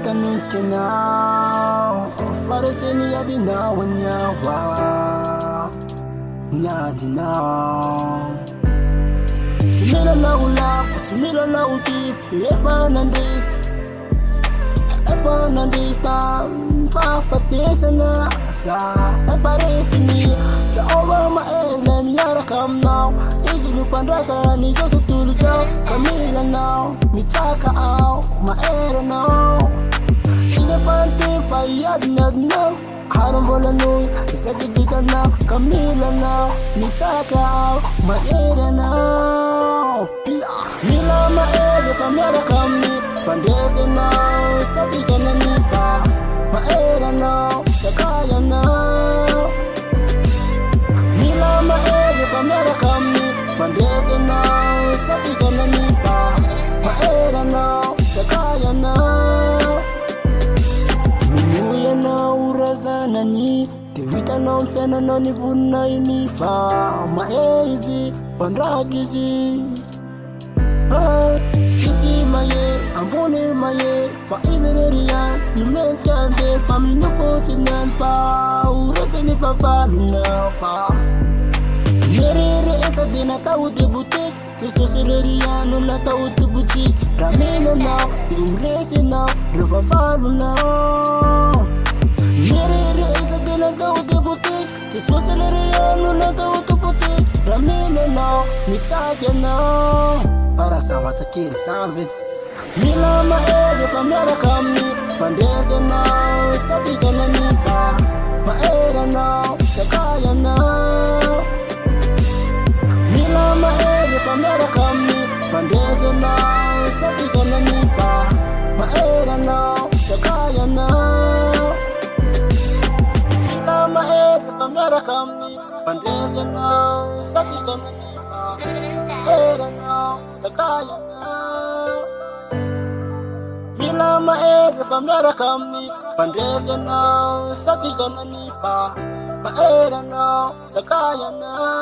tanunski now. Fareseni yadi now nyawa. Nyadi now. Tumila na ulaf, tumila na utif, efa nandis. Efa nandis na fafatesa na sa fareseni. Sa over my elem yara come now. Iji nupandraka ni zoto tulisa. Kamila now, mitaka out, my era now. Elefante fayad nad now. Harambola no, certificate now. Kamila now, mitaka out, my era now. Mila my era from yara come. Pandesa now, satis na nifa. My era now, takaya now. Mila my era from yara come. Pandesa now, satis na nifa. My era now, takaya now. Minuya na urazana ni. Tewita na mfena na nivuna inifa. My easy, pandragizi. Kisi maye, ambone maye, fa ilerian, you men can get for me no 49 fa, urese fa falu na fa. Nerere esa dina tau de boutique, te soselerian no na tau de boutique, rameno now, de urese now, refa falu now. Nerere esa dina tau de boutique, te soselerian no na tau de boutique, rameno now, mitake now. Para sabat sakit savits. Mila ma ere from yara kamni. Pandesa now, satis na nifa. Ma era now, takaya now. Mila ma ere from yara kamni. Pandesa now, satis na nifa. Ma era now, takaya now. Mila ma ere from yara kamni. Pandesa now, satis na nifa. Era now. Takaya now. Mila ma era from yara kamni. Pandesa now, satis na nifa. Ma era now, takaya now.